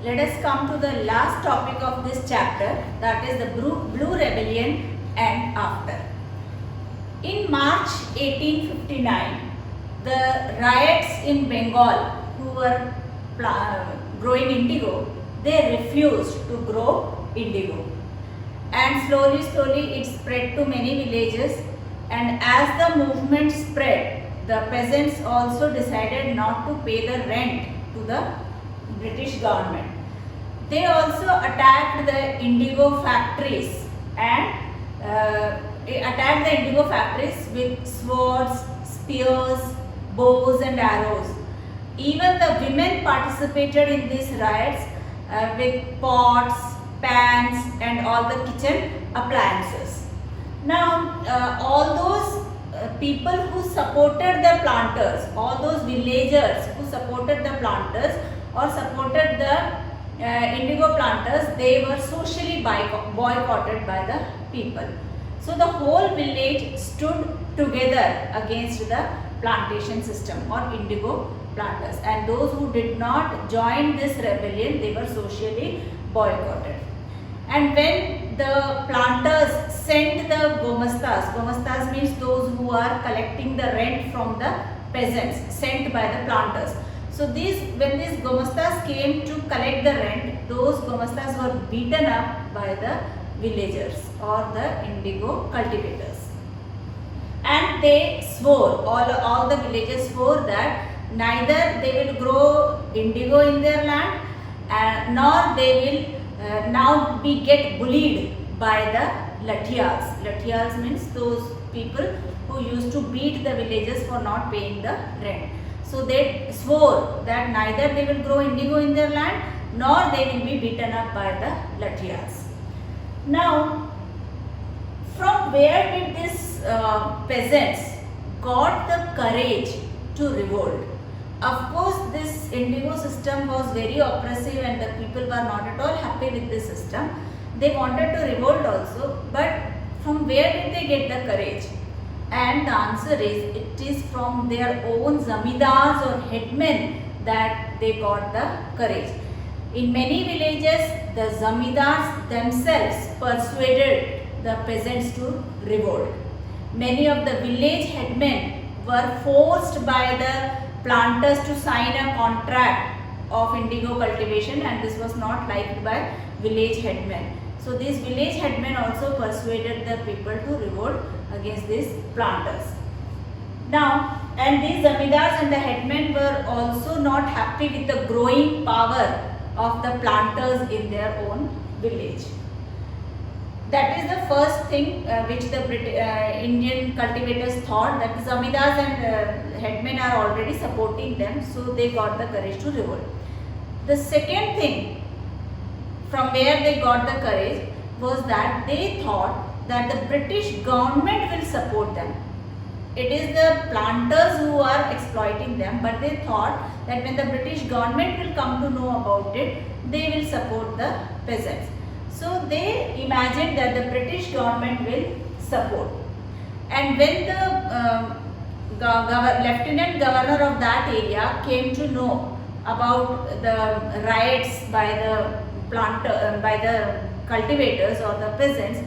let us come to the last topic of this chapter, that is the Blue Rebellion and after. In March 1859, the riots in Bengal who were growing indigo, they refused to grow indigo. And slowly it spread to many villages, and as the movement spread, the peasants also decided not to pay the rent to the British government. They also attacked the indigo factories and with swords, spears, bows and arrows. Even the women participated in these riots with pots, pans and all the kitchen appliances. Now all those people who supported the planters, all those villagers who supported the planters or supported the indigo planters, they were socially boycotted by the people. So the whole village stood together against the plantation system or indigo planters, and those who did not join this rebellion, they were socially boycotted. And when the planters sent the gomastas means those who are collecting the rent from the peasants, sent by the planters. So when these gomastas came to collect the rent, those gomastas were beaten up by the villagers or the indigo cultivators. And they swore, all the villagers swore that neither they will grow indigo in their land nor they will now get bullied by the lathials. Lathials means those people who used to beat the villagers for not paying the rent. So they swore that neither they will grow indigo in their land nor they will be beaten up by the lathials. Now, from where did these peasants got the courage to revolt? Of course, this indigo system was very oppressive and the people were not at all happy with this system. They wanted to revolt also, but from where did they get the courage? And the answer is, it is from their own zamidars or headmen that they got the courage. In many villages, the zamidars themselves persuaded the peasants to revolt. Many of the village headmen were forced by the planters to sign a contract of indigo cultivation, and this was not liked by village headmen. So these village headmen also persuaded the people to revolt against these planters. Now, and these zamidars and the headmen were also not happy with the growing power of the planters in their own village. That is the first thing which the Indian cultivators thought, that the zamidars and headmen are already supporting them, so they got the courage to revolt. The second thing from where they got the courage was that they thought that the British government will support them. It is the planters who are exploiting them, but they thought that when the British government will come to know about it, they will support the peasants. So they imagined that the British government will support. And when the lieutenant governor of that area came to know about the riots by the cultivators or the peasants,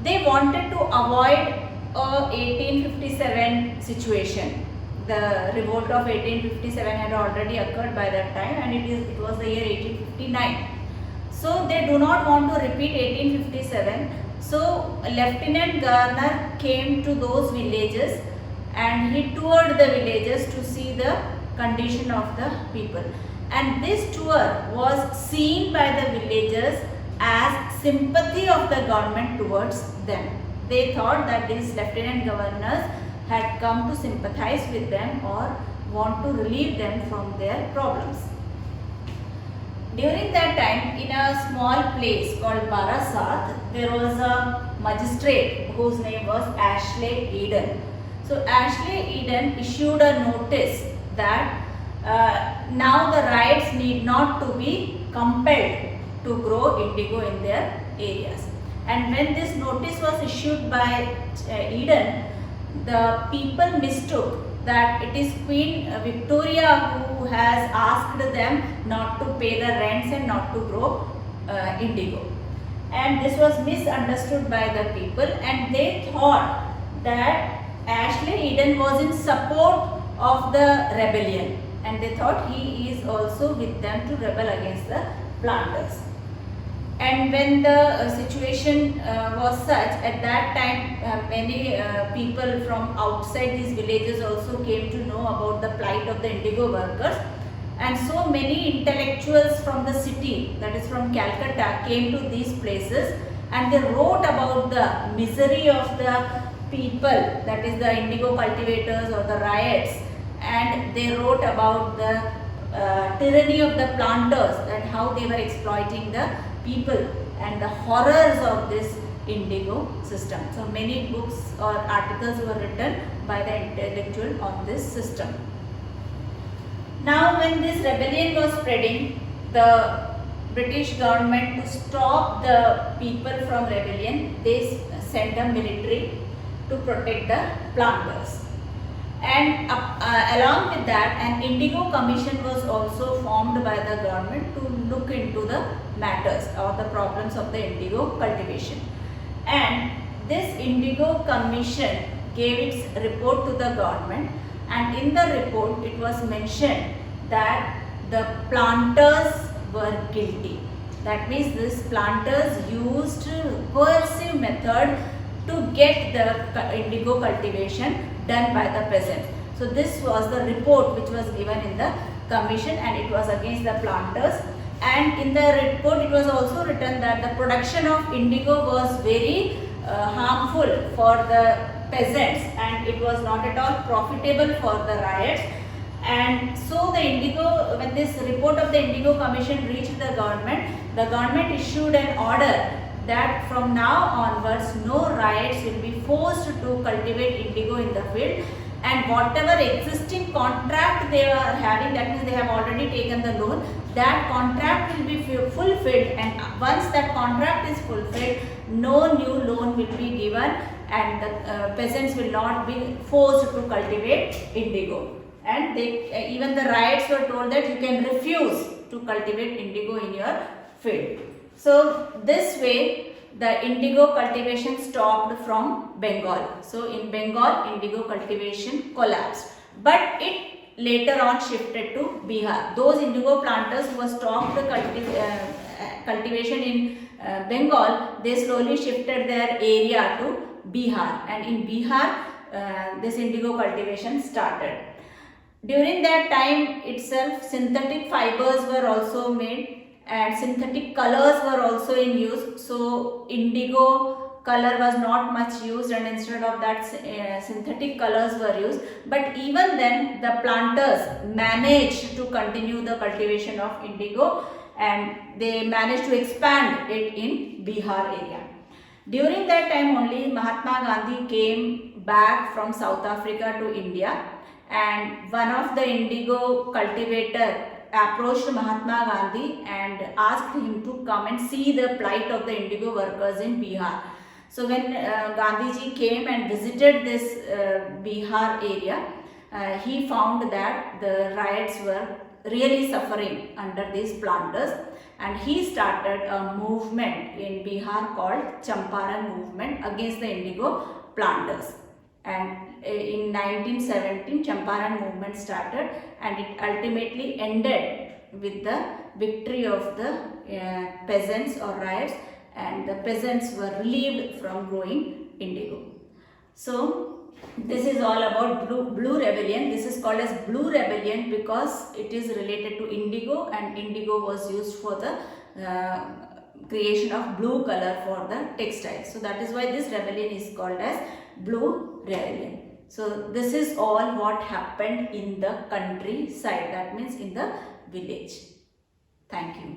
they wanted to avoid a 1857 situation. The revolt of 1857 had already occurred by that time, and it was the year 1859. So they do not want to repeat 1857. So Lieutenant Governor came to those villages and he toured the villages to see the condition of the people. And this tour was seen by the villagers as sympathy of the government towards them. They thought that these lieutenant governors had come to sympathize with them or want to relieve them from their problems. During that time, in a small place called Barasat, there was a magistrate whose name was Ashley Eden. So Ashley Eden issued a notice that now the riots need not to be compelled to grow indigo in their areas. And when this notice was issued by Eden, the people mistook that it is Queen Victoria who has asked them not to pay the rents and not to grow indigo. And this was misunderstood by the people, and they thought that Ashley Eden was in support of the rebellion, and they thought he is also with them to rebel against the planters. And when the situation was such, at that time many people from outside these villages also came to know about the plight of the indigo workers, and so many intellectuals from the city, that is from Calcutta, came to these places, and they wrote about the misery of the people, that is the indigo cultivators or the riots, and they wrote about the tyranny of the planters, and how they were exploiting the people and the horrors of this indigo system. So many books or articles were written by the intellectual on this system. Now when this rebellion was spreading, the British government, to stop the people from rebellion, they sent a military to protect the planters. And along with that, an indigo commission was also formed by the government to look into the matters or the problems of the indigo cultivation. And this indigo commission gave its report to the government, and in the report it was mentioned that the planters were guilty. That means these planters used coercive method to get the indigo cultivation done by the peasants. So this was the report which was given in the commission, and it was against the planters. And in the report it was also written that the production of indigo was very harmful for the peasants, and it was not at all profitable for the riots. And so the indigo, when this report of the indigo commission reached the government issued an order that from now onwards no riots will be forced to cultivate indigo in the field, and whatever existing contract they are having, that means they have already taken the loan, that contract will be fulfilled, and once that contract is fulfilled, no new loan will be given, and the peasants will not be forced to cultivate indigo. And they, even the riots were told that you can refuse to cultivate indigo in your field. So this way the indigo cultivation stopped from Bengal. So in Bengal indigo cultivation collapsed, but it later on shifted to Bihar. Those indigo planters who stopped the cultivation in Bengal, they slowly shifted their area to Bihar, and in Bihar this indigo cultivation started. During that time itself, synthetic fibers were also made, and synthetic colors were also in use. So indigo color was not much used, and instead of that synthetic colors were used. But even then the planters managed to continue the cultivation of indigo, and they managed to expand it in Bihar area. During that time only Mahatma Gandhi came back from South Africa to India, and one of the indigo cultivator approached Mahatma Gandhi and asked him to come and see the plight of the indigo workers in Bihar. So when Gandhiji came and visited this Bihar area, he found that the riots were really suffering under these planters, and he started a movement in Bihar called Champaran movement against the indigo planters. And in 1917 Champaran movement started, and it ultimately ended with the victory of the peasants or riots, and the peasants were relieved from growing indigo. So this is all about blue rebellion. This is called as blue rebellion because it is related to indigo, and indigo was used for the creation of blue color for the textiles. So that is why this rebellion is called as blue rebellion. So this is all what happened in the countryside, that means in the village. Thank you.